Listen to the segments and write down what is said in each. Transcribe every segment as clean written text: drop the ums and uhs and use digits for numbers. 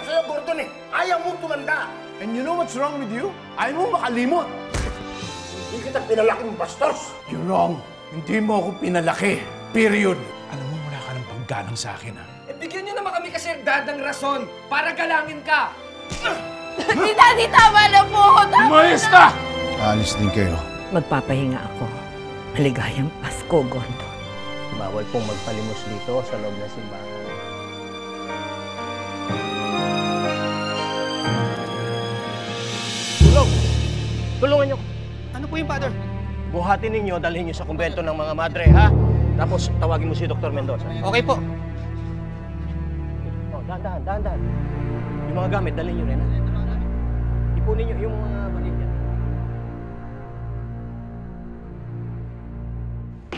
lang sa'yo, Gordon eh. Ayaw mo tumanda. And you know what's wrong with you? Ayaw mo makalimot. Hindi kita pinalaking bastos. You're wrong. Hindi mo ako pinalaki. Period. Alam mo, wala ka ng paggalang sa akin, ha? Eh, bigyan niyo naman kami kasi dadang rason para galangin ka. Si Daddy, tama na po! Tama Umayos na! ka! Alis din kayo. Magpapahinga ako. Maligayang Pasko, Gordon. Bawal pong magpalimos dito sa loob ng simbahan. Tulong! Tulungan niyo! Ano po yung father? Buhatin ninyo, dalhin niyo sa kumbento ng mga madre, ha? Tapos tawagin mo si Dr. Mendoza. Okay po. Oh, dahan-dahan. Yung mga gamit, dalhin niyo rin, ha? Ipunin niyo yung mga baligya.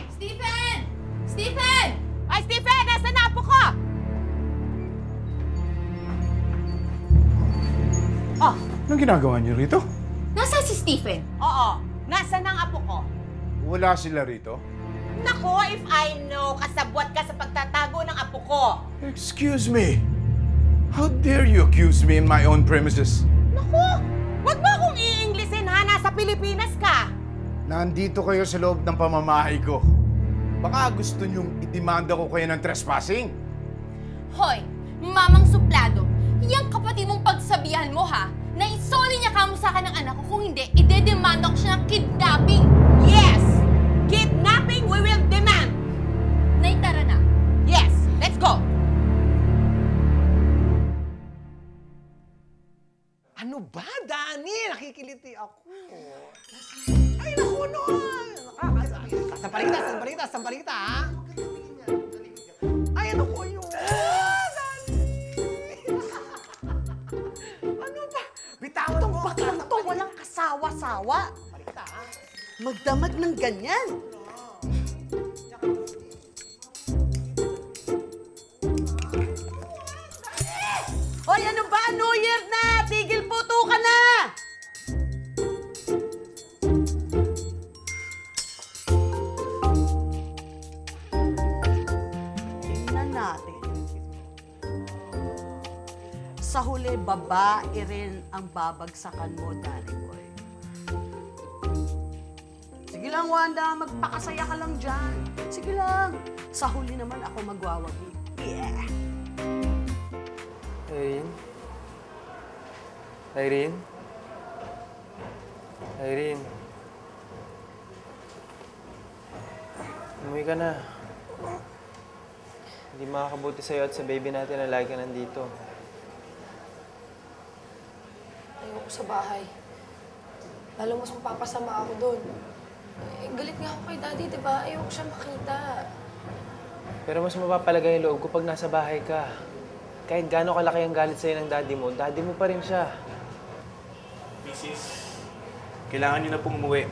Stephen! Stephen! Ay, Stephen! Nasaan na po ko? Oh, Anong ginagawa niyo rito? Nasaan si Stephen? oo. Nasaan ang apo ko? Wala sila rito. Nako, if I know, kasabwat ka sa pagtatago ng apo ko. Excuse me. How dare you accuse me in my own premises? Naku, wag mo akong i-Englishin, ha? Nasa Pilipinas ka. Nandito kayo sa loob ng pamamahay ko. Baka gusto niyong idemanda ko kayo ng trespassing. Hoy, mamang suplado, yung kapatid mong pagsabihan mo ha, na isoli niya kamo sa akin ng anak ko, kung hindi, idedemanda ko siya ng kidnapping. Yes! Kidnapping, we will demand. Nay, tara na. Yes, let's go. Ano ba, Dani? Nakikiliti ako. Ay, naku, no! Sampalita, ha? Ay, ano ko yun? Ano ba? Bitawan Itong mo. baklang to, walang kasawa-sawa. Magdamag ng ganyan. Hoy, ano ba? New Year na! Tigil puto ka na! Tingnan natin. Sa huli, babae rin ang babagsakan mo, Danny Boy. Sige lang, Wanda. Magpakasaya ka lang dyan. Sige lang. Sa huli naman ako magwawagi. Yeah! Irene? Irene? Irene? Umuwi ka na. Hindi makakabuti sa'yo at sa baby natin na lagi ka nandito. Ayoko sa bahay. Lalo mas mapapasama ako doon. Eh, galit nga ako kay Daddy, di ba? Ayoko siya makita. Pero mas mapapalagay yung loob ko pag nasa bahay ka. Kahit gaano kalaki ang galit sa'yo ng daddy mo pa rin siya. Mrs., kailangan niyo na pong umuwi.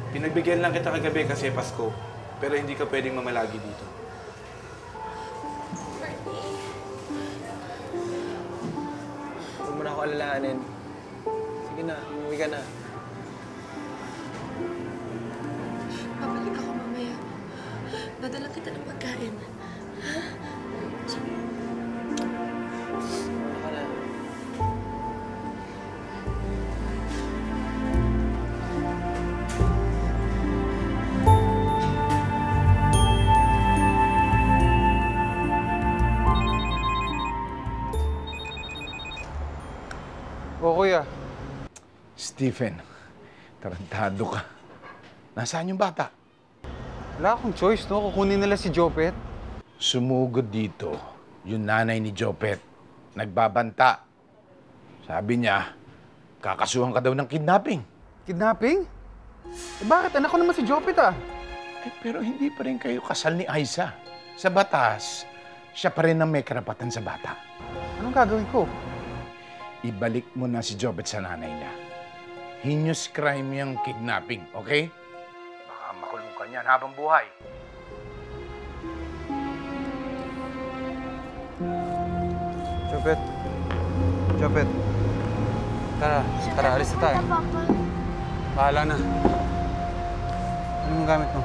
Pinagbigyan lang kita kagabi kasi Pasko. Pero hindi ka pwedeng mamalagi dito. Bernie. Huwag mo na ako alalahanin. Sige na, umuwi ka na. Babalik ako mamaya. Dadala kita ng pagkain. Ha? Ano ka na? O, kuya. Stephen, tarantado ka. Nasaan yung bata? Wala akong choice, no? Kukunin nila si Jopet. Sumugod dito yung nanay ni Jopet. Nagbabanta. Sabi niya, kakasuhan ka daw ng kidnapping. Kidnapping? Eh, bakit? Anak ko naman si Jopet, ah. Eh, pero hindi pa rin kayo kasal ni Aiza. Sa batas, siya pa rin ang may karapatan sa bata. Anong gagawin ko? Ibalik mo na si Jopet sa nanay niya. Heinous crime yung kidnapping, okay? Baka makulong ka niyan habang buhay. Jopet. Jopet. Tara, alis na tayo. Bahala na. Ano yung gamit mo?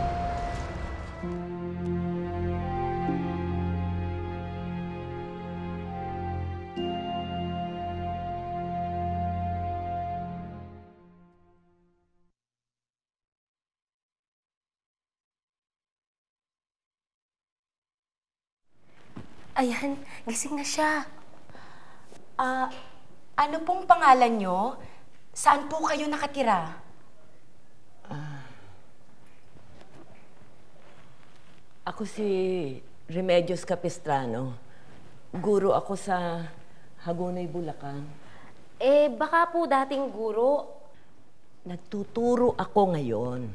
Ayan, gising na siya. Ano pong pangalan nyo? Saan po kayo nakatira? Ako si Remedios Capistrano. Guro ako sa Hagonoy, Bulacan. Baka po dating guro. Nagtuturo ako ngayon.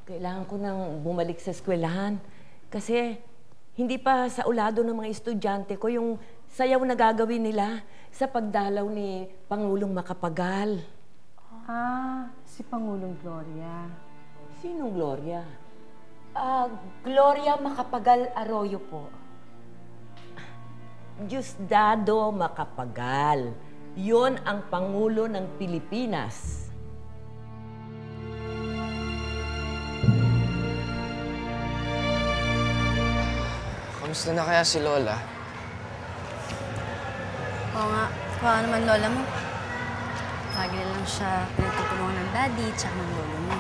Kailangan ko nang bumalik sa eskwelahan kasi hindi pa sa ulado ng mga estudyante ko yung sayaw na gagawin nila sa pagdalaw ni Pangulong Macapagal. Si Pangulong Gloria. Sinong Gloria? Gloria Macapagal Arroyo po. Diosdado Macapagal. Yon ang Pangulo ng Pilipinas. Kamusta na kaya si Lola? Oo nga, baka naman lola mo. Lagi na lang siya pinagtutulungan ng daddy tsaka ng lolo mo.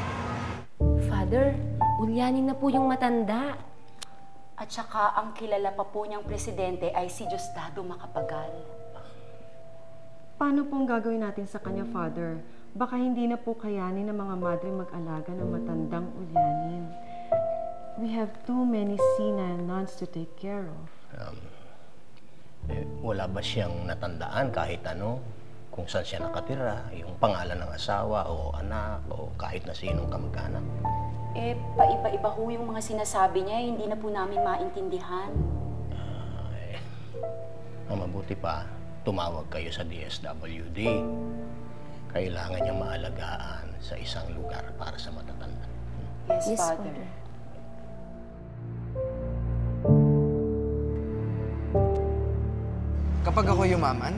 Father, ulyanin na po yung matanda. At saka ang kilala pa po niyang presidente ay si Diosdado Macapagal. Paano pong gagawin natin sa kanya, Father? Baka hindi na po kayanin ng mga madre mag-alaga ng matandang ulyanin. We have too many senile nuns to take care of. Wala ba siyang natandaan kahit ano? Kung saan siya nakatira, yung pangalan ng asawa o anak o kahit na sinong kamag-anak? Paiba-iba ho yung mga sinasabi niya, hindi na po namin maintindihan. Ang mabuti pa, tumawag kayo sa DSWD. Kailangan niya maalagaan sa isang lugar para sa matatanda. Yes, Father. Kapag ako yumaman,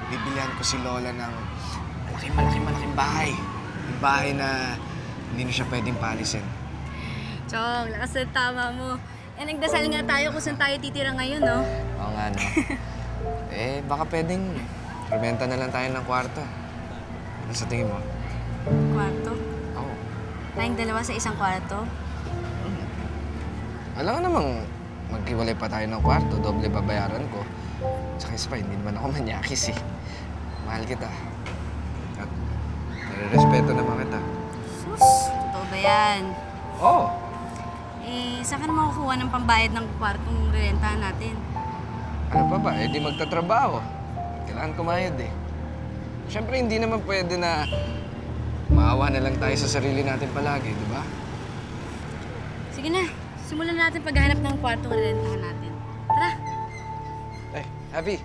bibilihan ko si Lola ng malaking bahay. Yung bahay na hindi na siya pwedeng palisin. Chong, lakas na tama mo. Nagdasal nga tayo kung saan tayo titira ngayon, no? Oo nga, no? Baka pwedeng renta na lang tayo ng kwarto. Ano sa tingin mo? Kwarto? Oo. Tayong dalawa sa isang kwarto? Alam ko namang maghiwalay pa tayo ng kwarto, doble babayaran ko. Tsaka isa pa, hindi naman ako manyakis eh. Mahal kita. At nare-respeto naman kita. Sus, totoo ba yan? Oo. Saan ka naman kukuha ng pambayad ng kwartong rerentahan natin? Ano pa ba? Di magtatrabaho. Kailangan kumayod eh. Siyempre, hindi naman pwede na maawa na lang tayo sa sarili natin palagi, di ba? Sige na, simulan natin paghahanap ng kwartong rerentahan natin. Tara! Abby.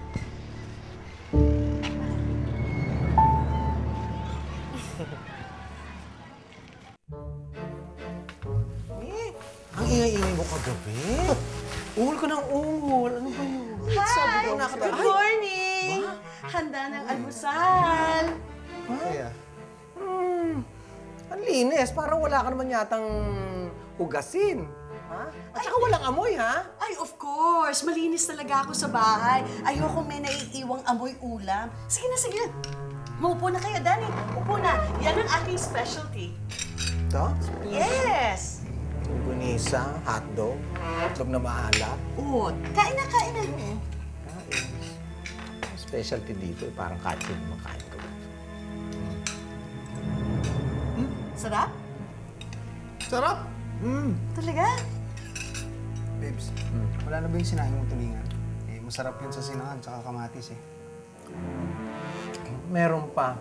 Ang ingay-ingay mo kagabi. Ungol ka ng ungol. Ano ba yun? Hi! Good morning! Handa ng almusal. Kaya? Ang linis. Parang wala ka naman yatang hugasin. Ha? At saka walang amoy, ha? Ay, of course. Malinis talaga ako sa bahay. Ayoko may naiiwang amoy ulam. Sige na, sige. Maupo na kayo, Danny. Upo na. Yan ang aking specialty. Ito? Yes! Gunisa, hotdog, hotdog na maalat. Oo. Kain na, kain na. Specialty dito, parang katsin na makain ko. Sarap? Sarap! Talaga? Babes, wala na ba yung sinaing mong tulingan? Masarap yun sa sinangan, tsaka kamatis eh. Meron pa.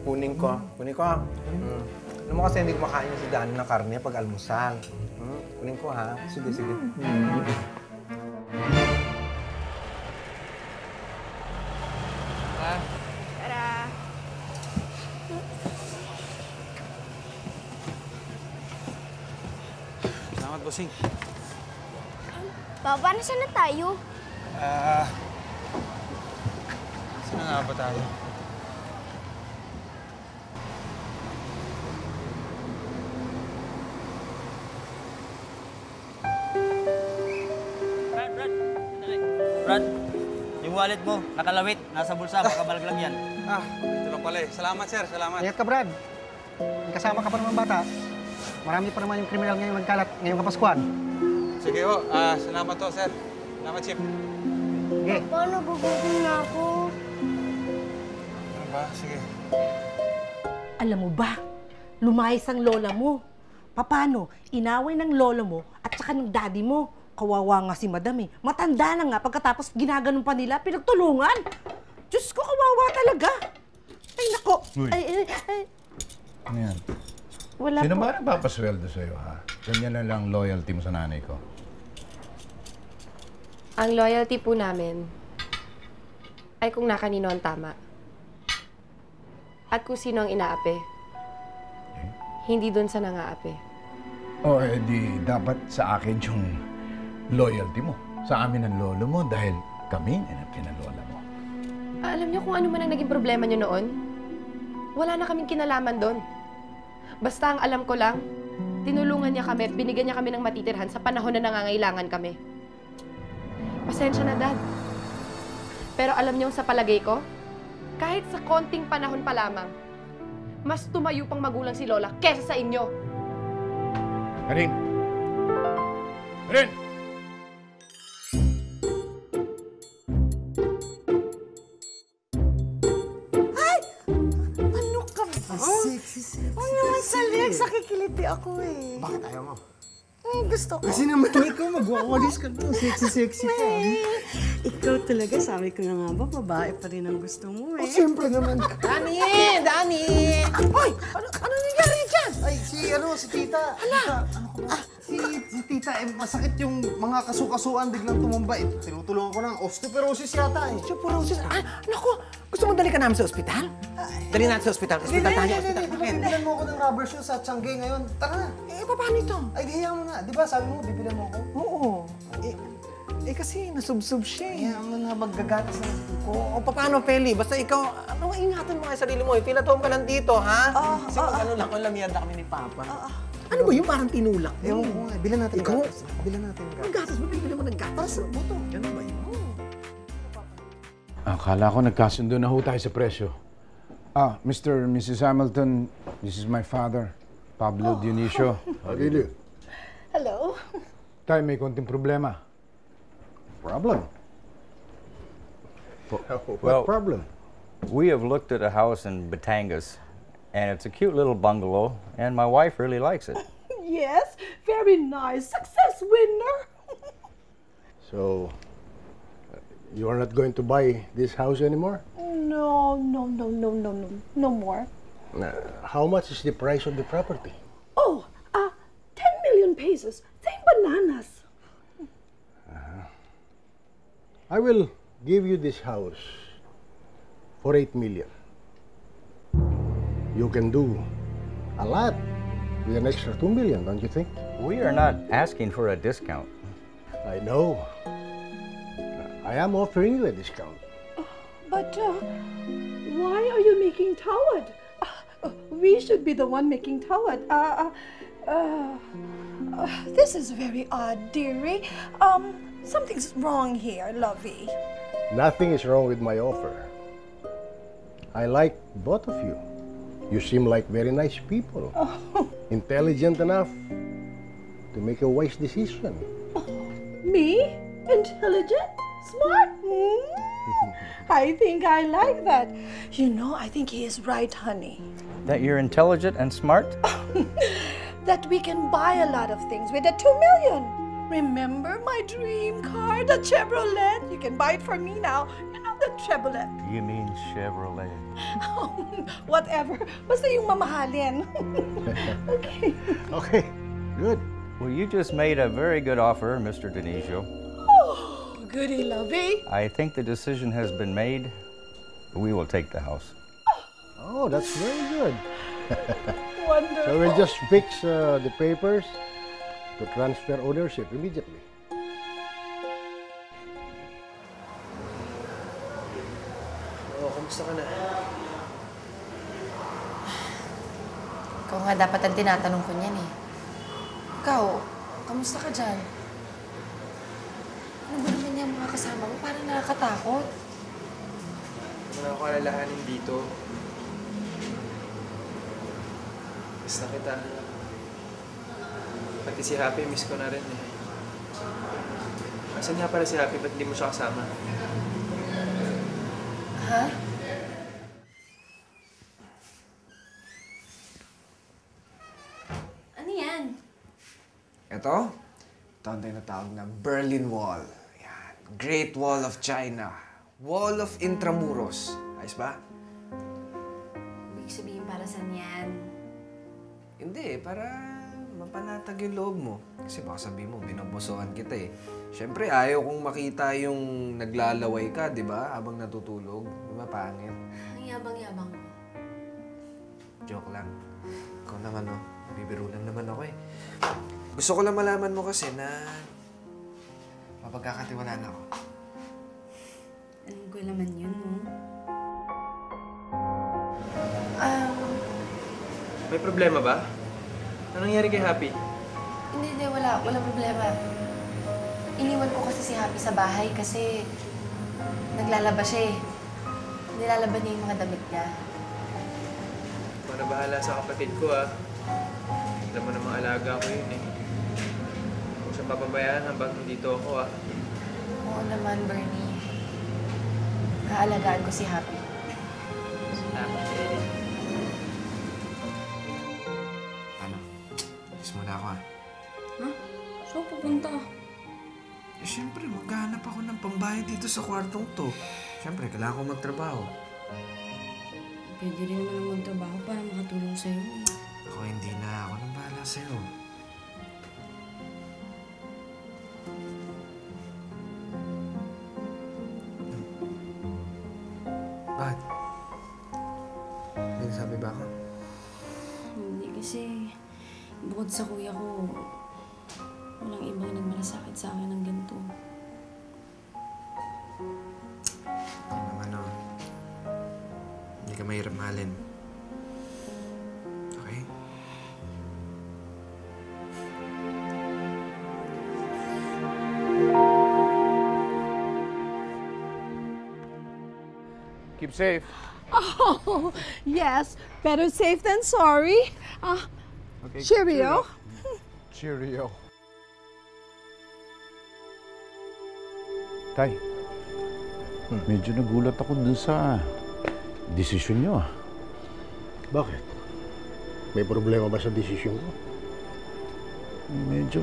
Kunin ko. Kunin ko. Alam mo kasi hindi kumakain si Danny ng karne pag almusal. Kunin ko ha. Sige, sige. Tara! Salamat, bossing. Papa, nasaan na tayo? Saan na nga ba tayo? Brad, yung wallet mo, nakalawit, nasa bulsa, makabalaglag yan. Ito lang pala eh. Salamat, sir. Salamat. Ingat ka, Brad. May kasama ka pa naman bata. Marami pa naman yung kriminal ngayong nagkalat ngayong Kapaskuhan. Sige ho. Salamat ho, sir. Salamat, Chip. Paano gugutom na ako? Ano ba? Sige. Alam mo ba, lumayas ang lola mo. Paano? Inaway ng lola mo at saka ng daddy mo. Kawawa nga si madam eh. Matanda na nga pagkatapos ginaganon pa nila, pinagtulungan. Diyos ko, kawawa talaga. Ay, nako. Uy. Ay. Ano yan? Wala Sino po. ba nagpapasweldo sa'yo, ha? Ganyan na lang loyalty mo sa nanay ko. Ang loyalty po namin ay kung nakanino ang tama. At kung sino ang inaapi. Hindi dun sa nangaapi. O, di dapat sa akin yung loyalty mo. Sa amin ang lolo mo dahil kami ang pinalola mo. Alam niyo kung ano man ang naging problema niyo noon? Wala na kaming kinalaman doon. Basta ang alam ko lang, tinulungan niya kami at binigyan niya kami ng matitirhan sa panahon na nangangailangan kami. Pasensya na, Dad. Pero alam niyo sa palagay ko, kahit sa konting panahon pa lamang, mas tumayo pang magulang si Lola kesa sa inyo. Karin! Karin! Ano ka ba? Sexy. Huwag naman sa legs, nakikiliti ako eh. Bakit ayaw mo? Gusto ko. Kasi naman ikaw magwawalis ka na. Sexy ka. Ikaw talaga, sabi ko na nga ba, babae pa rin ang gusto mo eh. Oh, siyempre naman. Dani! Dani! Hoy! Ano nangyari dyan? Ay, si tita. Hala! Si tita, masakit yung mga kasukasuan biglang tumumba. Tinutulungan ko ng osteoporosis yata eh. Osteoporosis? Naku! Gusto mo dali ka namin sa ospital? Dali natin sa ospital. Ospital tayo. Hindi. Bibilan mo ako ng rubber shoes sa Tiangge ngayon. Tara na. Paano ito? Ay, hayaan mo na. Di ba sabi mo, bibilan mo ako? Oo. Kasi nasubsob siya eh. Kaya nga maggagatas na ko. O, paano, Feli? Basta ikaw, ingatan mo nga yung sarili mo. Feel at home ka lang dito, ha? Kasi lang kung lamiyada kami ni Papa. Ano ba yung parang tinulak mo? Ewan ko nga. Bilan natin Ikaw? gatas. Bilan natin gatas. Ang gatas mo, bibili mo ng gatas. Buto. Ganun ba yun? Akala ko nagkasundo na ho tayo sa presyo. Mr. and Mrs. Hamilton, this is my father, Pablo Dionisio. How do you do? Hello? Tayo may konting problema. Problem? Well, What problem? we have looked at a house in Batangas, and it's a cute little bungalow, and my wife really likes it. Yes, very nice. Success winner. So, you are not going to buy this house anymore? No more. How much is the price of the property? Oh, 10 million pesos. Same bananas. I will give you this house for 8 million. You can do a lot with an extra 2 million, don't you think? We are not asking for a discount. I know. I am offering you a discount. But why are you making towad? We should be the one making towad. This is very odd, dearie. Something's wrong here, lovey. Nothing is wrong with my offer. I like both of you. You seem like very nice people. Intelligent enough to make a wise decision. Me? Intelligent? Smart? I think I like that. You know, I think he is right, honey. That you're intelligent and smart? That we can buy a lot of things with the 2 million. Remember my dream car, the Chevrolet? You can buy it for me now. You know the Chevrolet. You mean Chevrolet? Whatever. Basta yung mamahalin. Okay. Okay, good. Well, you just made a very good offer, Mr. Dionisio. Oh, goody lovey. I think the decision has been made. We will take the house. Oh, that's very good. Wonderful. So we'll just fix the papers to transfer ownership immediately. Kamusta ka na? Ikaw nga dapat ang tinatanong ko niyan eh. Ikaw, kamusta ka dyan? Ano ba naman yung mga kasama mo? Parang nakakatakot. Wala ako alalahanin dito. Miss na kita. Pati si Happy, miss ko na rin eh. Asan nga pala si Happy? Ba't hindi mo siya kasama? Ha? Ano yan? Ito ang tinatawag na Berlin Wall. Yan. Great Wall of China. Wall of Intramuros. Ayos ba? Ibig sabihin para saan yan? Hindi, para mapanatag yung loob mo. Kasi baka sabihin mo, binabosohan kita eh. Siyempre, ayaw kong makita yung naglalaway ka, di ba? Habang natutulog. Di ba, pangit? Ang yabang-yabang mo. Joke lang. Ikaw naman, no? Bibiro lang naman ako eh. Gusto ko lang malaman mo kasi na mapagkakatiwalaan ako. Alam ko naman yun, no? May problema ba? Anong nangyari kay Happy? Hindi, wala problema. Iniwan ko kasi si Happy sa bahay kasi naglalaba siya eh. Nilalaban niya yung mga damit niya. Para bahala sa kapatid ko ah. Alam mo namang alaga ko yun eh. Huwag siya papabayaan hanggang nandito ako ah. Oo naman, Bernie. Kaalagaan ko si Happy. Salamat eh. Ano? Alis muna ako ah. Ha? Saan pupunta? Eh, siyempre, maghahanap ako ng pambayad dito sa kwartong to. Siyempre, kailangan ko magtrabaho. Pwede rin naman magtrabaho para makatulong sa'yo. Ako hindi na. Ako nang bahala sa'yo. Bakit? May nasabi ba ako? Hindi kasi, bukod sa kuya ko, walang ibang nagmalasakit sa akin ng ganito. Ano naman o. Hindi ka mahirap mahalin. Okay? Keep safe. Oh, yes. Better safe than sorry. Okay, Cheerio. Cheerio. Tay, medyo nagulat ako dun sa desisyon nyo ah. Bakit? May problema ba sa desisyon ko? Medyo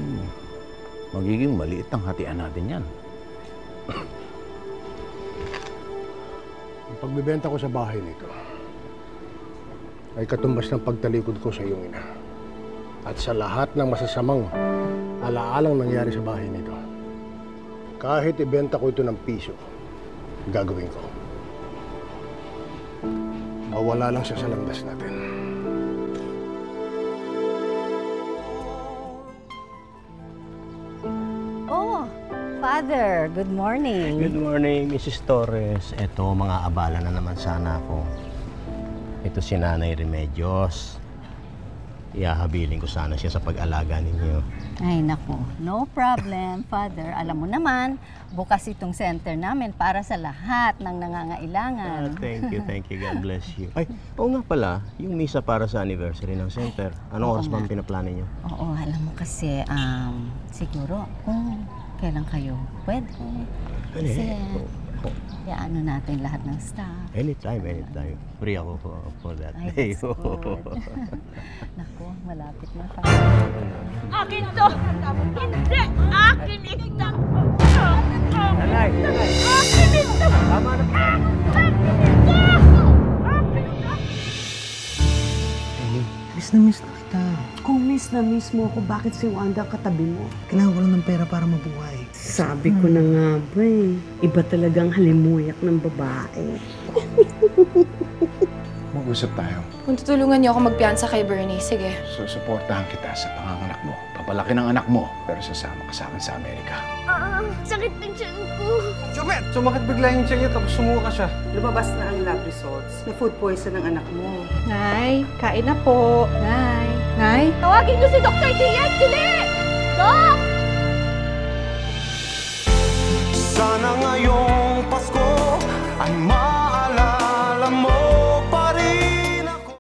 magiging maliit ang hatian natin yan. Ang pagbibenta ko sa bahay nito ay katumbas ng pagtalikod ko sa iyong ina. At sa lahat ng masasamang alaalang nangyari sa bahay nito, kahit ibenta ko ito ng piso, gagawin ko. Mawala lang siya sa landas natin. Oh, Father, good morning. Good morning, Mrs. Torres. Ito, mga abala na naman sana ako. Ito si Nanay Remedios. Iahabilin ko sana siya sa pag-alaga ninyo. Ay, naku. No problem, Father. Alam mo naman, bukas itong center namin para sa lahat ng nangangailangan. Thank you. God bless you. Ay, oo nga pala, yung misa para sa anniversary ng center. Anong oras ba ang pinaplano nyo? Oo, alam mo kasi, siguro, kung kailan kayo pwede. Kasi, ano natin lahat ng staff. Anytime. Free ako for that day. Naku, malapit na pa. Akin to! Hindi! Akin ito! Nanay! Akin ito! Tama na po! Miss na miss na kita. Kung miss na miss mo ako, bakit si Wanda katabi mo? Kailangan ko lang ng pera para mabuhay. Sabi ko na nga ba eh, iba talagang halimuyak ng babae. Mag-usap tayo. Kung tutulungan niyo ako magpiyansa kay Bernie, sige. Susuportahan kita sa panganganak mo. Papalaki ng anak mo, pero sasama ka sa akin sa Amerika. Sakit ng tiyan ko. Jopet! Sumakit bigla yung tiyan niya tapos sumuka siya. Lumabas na ang lab results na food poison ng anak mo. Nay, kain na po. Nay. Nay? Tawagin niyo si Dr. Diaz! Dili! Doc! Sana ngayong Pasko ay